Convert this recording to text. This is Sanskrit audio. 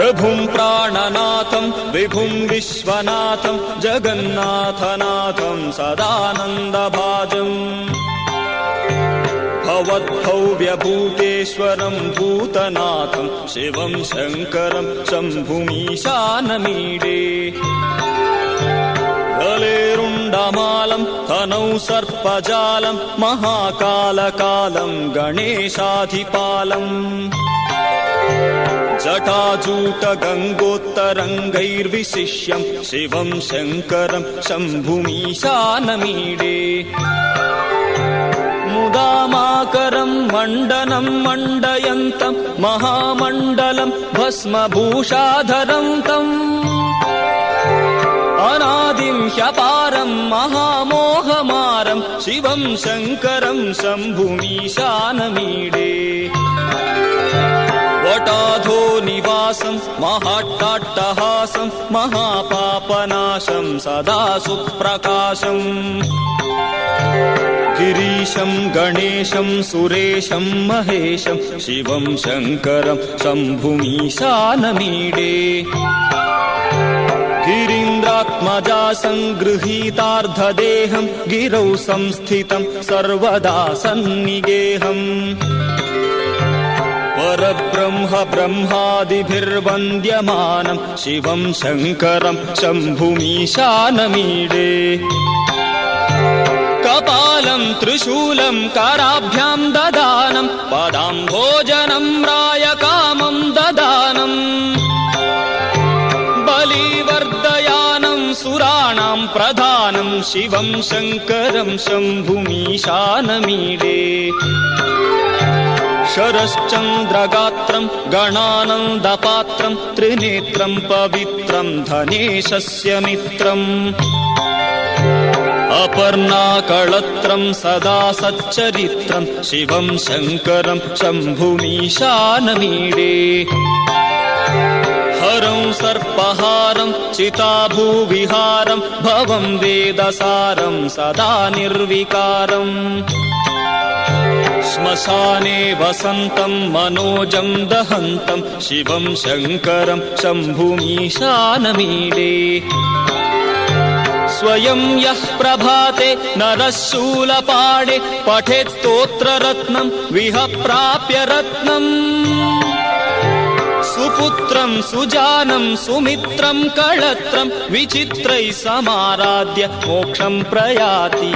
प्रभुं प्राणनाथं विभुं विश्वनाथं जगन्नाथनाथं सदानन्दभाजम् भवद्भव्यभूतेश्वरं भूतनाथं शिवं शङ्करं शम्भुमीशानमीडे गलेरुण्डमालं तनौ सर्पजालं महाकालकालं गणेशाधिपालम् जटाजूटगङ्गोत्तरङ्गैर्विशिष्यं शिवं शङ्करं शम्भुमीशानमीडे मुदामाकरं मण्डनं मण्डयन्तं महामण्डलं भस्मभूषाधरं तम् अनादिं ह्यपारं महामोहमारं शिवं शङ्करं शम्भुमीशानमीडे वटाधो निवासं महाट्टाट्टहासं महापापनाशं सदा सुप्रकाशम् गिरीशं गणेशं सुरेशं महेशं शिवं शङ्करं शम्भुमीशानमीडे गिरीन्द्रात्मजा सङ्गृहीतार्धदेहं गिरौ संस्थितं सर्वदा सन्निगेहम् परब्रह्म ब्रह्मादिभिर्वन्द्यमानं शिवं शङ्करं शम्भुमीशानमीडे कपालं त्रिशूलं कराभ्यां ददानं पदाम्भोजनं रायकामं ददानं बलिवर्दयानं सुराणां प्रधानं शिवं शङ्करं शम्भुमीशानमीडे शरश्चन्द्रगात्रं गणानन्दपात्रं त्रिनेत्रं पवित्रं धनेशस्य मित्रम् अपर्णाकळत्रं सदा सच्चरित्रं शिवं शङ्करं शम्भुमीशानमीडे हरं सर्पहारं चिताभूविहारं भवं वेदसारं सदा निर्विकारम् श्मशाने वसन्तं मनोजं दहन्तं शिवं शङ्करं शम्भुमीशानमीडे स्वयं यः प्रभाते नरः शूलपाणे पठेत् स्तोत्ररत्नं विहप्राप्य रत्नम् सुपुत्रं सुजानं सुमित्रं कळत्रं विचित्रैः समाराध्य मोक्षं प्रयाति।